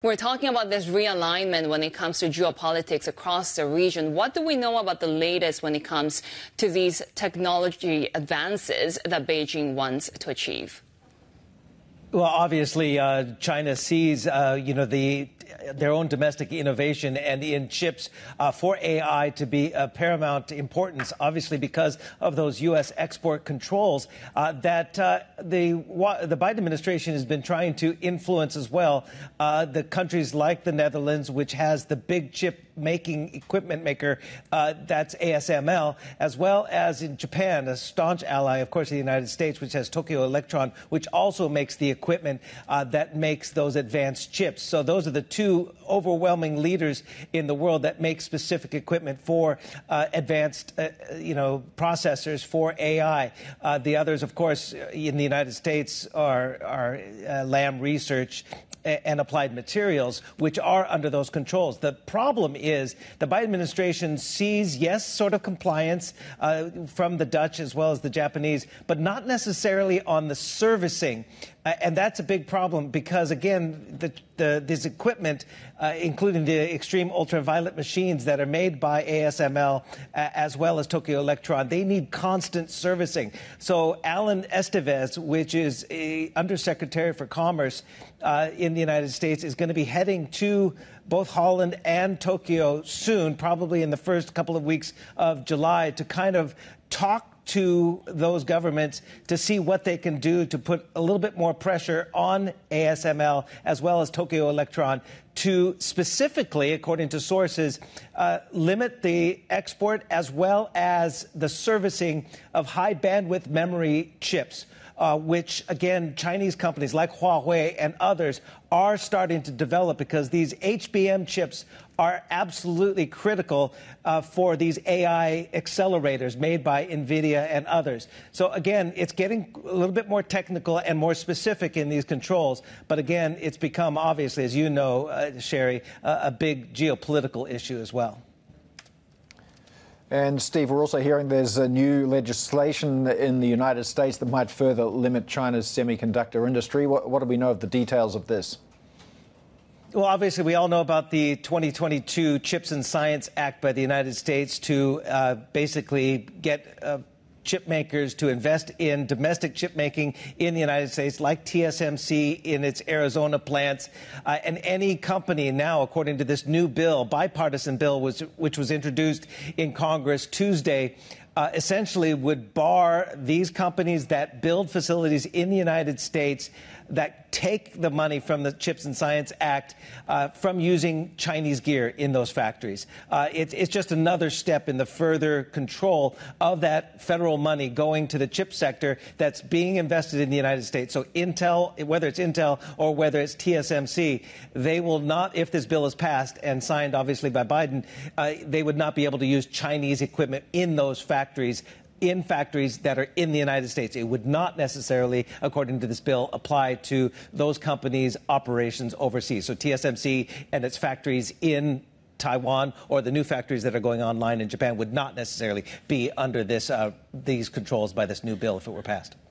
We're talking about this realignment when it comes to geopolitics across the region. What do we know about the latest when it comes to these technology advances that Beijing wants to achieve? Well, obviously, China sees, their own domestic innovation and in chips for AI to be paramount importance, obviously because of those U.S. export controls that the Biden administration has been trying to influence as well. The countries like the Netherlands, which has the big chip making equipment maker, that's ASML, as well as in Japan, a staunch ally, of course, of the United States, which has Tokyo Electron, which also makes the equipment that makes those advanced chips. So those are the two overwhelming leaders in the world that make specific equipment for advanced, processors for AI. The others, of course, in the United States are Lam Research and Applied Materials, which are under those controls. The problem is the Biden administration sees, yes, sort of compliance from the Dutch as well as the Japanese, but not necessarily on the servicing. And that's a big problem because, again, this equipment, including the extreme ultraviolet machines that are made by ASML as well as Tokyo Electron, they need constant servicing. So Alan Estevez, which is a Undersecretary for Commerce in the United States, is going to be heading to both Holland and Tokyo soon, probably in the first couple of weeks of July, to kind of talk to those governments to see what they can do to put a little bit more pressure on ASML as well as Tokyo Electron to specifically, according to sources, limit the export as well as the servicing of high bandwidth memory chips, which, again, Chinese companies like Huawei and others are starting to develop because these HBM chips are absolutely critical for these AI accelerators made by NVIDIA and others. So, again, it's getting a little bit more technical and more specific in these controls. But, again, it's become, obviously, as you know, Sherry, a big geopolitical issue as well. And, Steve, we're also hearing there's a new legislation in the United States that might further limit China's semiconductor industry. What do we know of the details of this? Well, obviously, we all know about the 2022 Chips and Science Act by the United States to basically get chip makers to invest in domestic chip making in the United States, like TSMC in its Arizona plants. And any company now, according to this new bill, bipartisan bill, which was introduced in Congress Tuesday, essentially would bar these companies that build facilities in the United States that take the money from the Chips and Science Act from using Chinese gear in those factories. It's just another step in the further control of that federal money going to the chip sector that's being invested in the United States. So Intel, whether it's Intel or whether it's TSMC, they will not, if this bill is passed and signed obviously by Biden, they would not be able to use Chinese equipment in those factories, in factories that are in the United States. It would not necessarily, according to this bill, apply to those companies' operations overseas. So TSMC and its factories in Taiwan or the new factories that are going online in Japan would not necessarily be under this these controls by this new bill if it were passed.